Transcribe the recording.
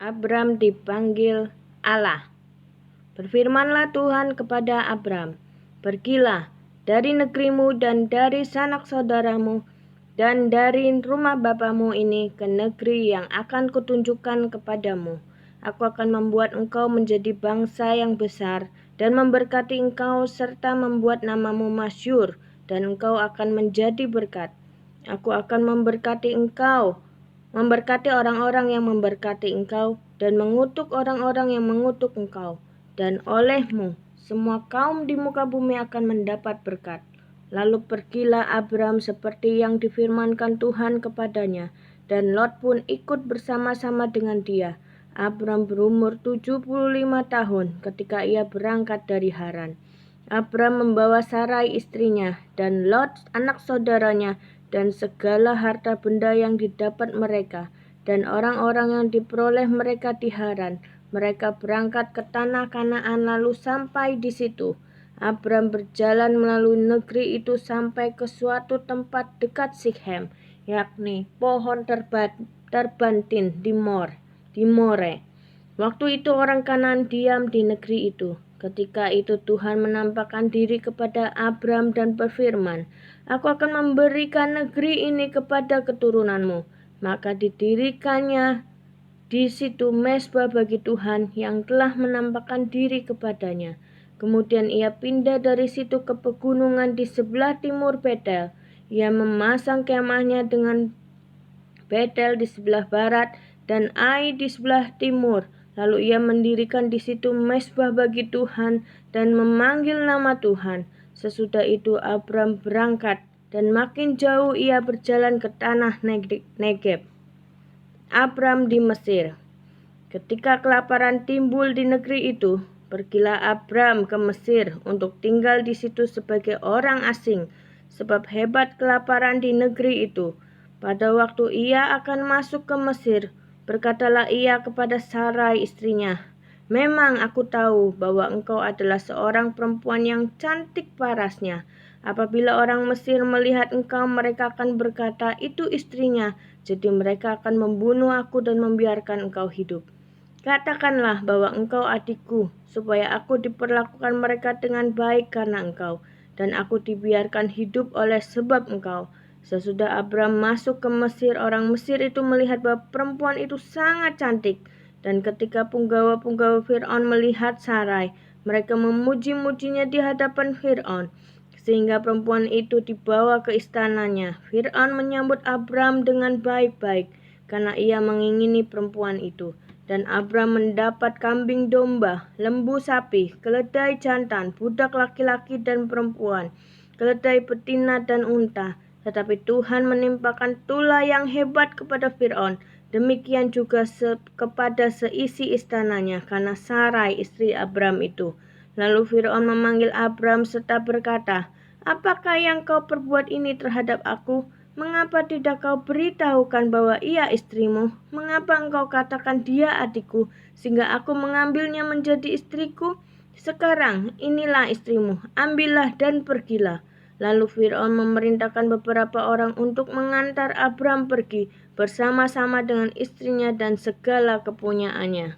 Abram dipanggil Allah. Berfirmanlah Tuhan kepada Abram, "Pergilah dari negerimu dan dari sanak saudaramu dan dari rumah bapamu ini ke negeri yang akan kutunjukkan kepadamu. Aku akan membuat engkau menjadi bangsa yang besar dan memberkati engkau serta membuat namamu masyhur, dan engkau akan menjadi berkat. Aku akan memberkati engkau, memberkati orang-orang yang memberkati engkau, dan mengutuk orang-orang yang mengutuk engkau. Dan olehmu semua kaum di muka bumi akan mendapat berkat." Lalu pergilah Abram seperti yang difirmankan Tuhan kepadanya, dan Lot pun ikut bersama-sama dengan dia. Abram berumur 75 tahun ketika ia berangkat dari Haran. Abram membawa Sarai istrinya, dan Lot anak saudaranya, dan segala harta benda yang didapat mereka, dan orang-orang yang diperoleh mereka di Haran. Mereka berangkat ke tanah Kanaan lalu sampai di situ. Abram berjalan melalui negeri itu sampai ke suatu tempat dekat Sikhem, yakni pohon terbantin di More. Waktu itu orang Kanaan diam di negeri itu. Ketika itu Tuhan menampakkan diri kepada Abram dan berfirman, "Aku akan memberikan negeri ini kepada keturunanmu." Maka didirikannya di situ mezbah bagi Tuhan yang telah menampakkan diri kepadanya. Kemudian ia pindah dari situ ke pegunungan di sebelah timur Betel. Ia memasang kemahnya dengan Betel di sebelah barat dan Ai di sebelah timur. Lalu ia mendirikan di situ mezbah bagi Tuhan dan memanggil nama Tuhan. Sesudah itu Abram berangkat, dan makin jauh ia berjalan ke tanah Negeb. Abram di Mesir. Ketika kelaparan timbul di negeri itu, pergilah Abram ke Mesir untuk tinggal di situ sebagai orang asing, sebab hebat kelaparan di negeri itu. Pada waktu ia akan masuk ke Mesir, berkatalah ia kepada Sarai istrinya, "Memang aku tahu bahwa engkau adalah seorang perempuan yang cantik parasnya. Apabila orang Mesir melihat engkau, mereka akan berkata, 'Itu istrinya,' jadi mereka akan membunuh aku dan membiarkan engkau hidup. Katakanlah bahwa engkau adikku, supaya aku diperlakukan mereka dengan baik karena engkau, dan aku dibiarkan hidup oleh sebab engkau." Sesudah Abram masuk ke Mesir, orang Mesir itu melihat bahwa perempuan itu sangat cantik. Dan ketika punggawa-punggawa Fir'aun melihat Sarai, mereka memuji-mujinya di hadapan Fir'aun, sehingga perempuan itu dibawa ke istananya. Fir'aun menyambut Abram dengan baik-baik, karena ia mengingini perempuan itu. Dan Abram mendapat kambing domba, lembu sapi, keledai jantan, budak laki-laki dan perempuan, keledai betina dan unta. Tetapi Tuhan menimpakan tulah yang hebat kepada Fir'aun, demikian juga kepada seisi istananya, karena Sarai istri Abram itu. Lalu Fir'aun memanggil Abram serta berkata, "Apakah yang kau perbuat ini terhadap aku? Mengapa tidak kau beritahukan bahwa ia istrimu? Mengapa engkau katakan dia adikku, sehingga aku mengambilnya menjadi istriku? Sekarang inilah istrimu, ambillah dan pergilah." Lalu Fir'aun memerintahkan beberapa orang untuk mengantar Abram pergi bersama-sama dengan istrinya dan segala kepunyaannya.